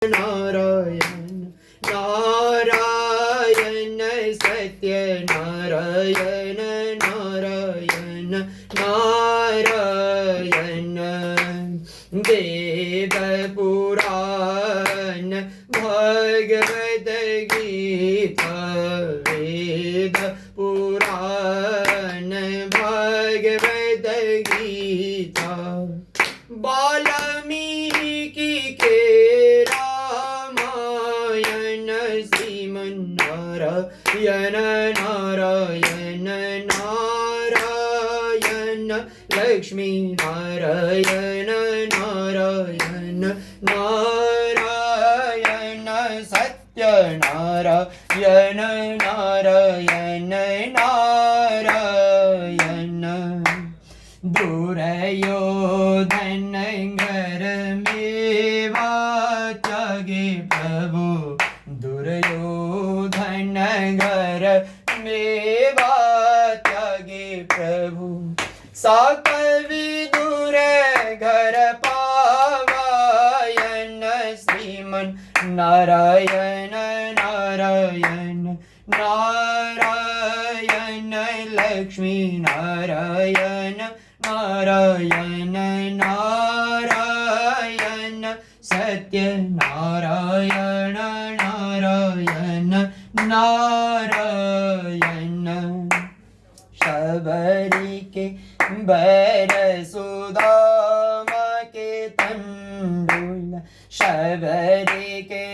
नारायण नारायण सत्य नारायण नारायण नारायण वेद पुराण भगवद गीता वेद पुराण भगवद गीता वाल्मीकि के रामायण श्रीमन्नारायण नारायण नारायण लक्ष्मी नारायण नारायण नारायण सत्य नारायण नारायण नारायण दुर्योधन घर मेवा त्यागे प्रभु दुर्योधन घर मेवा त्यागे प्रभु सकल विदुर घर पावायन श्रीमन नारायण नारायण नारायण लक्ष्मी नारायण नारायण नारायण सत्य नारायण नारायण नारायण शबरी के बर सुदामा के तंडुल शबरी के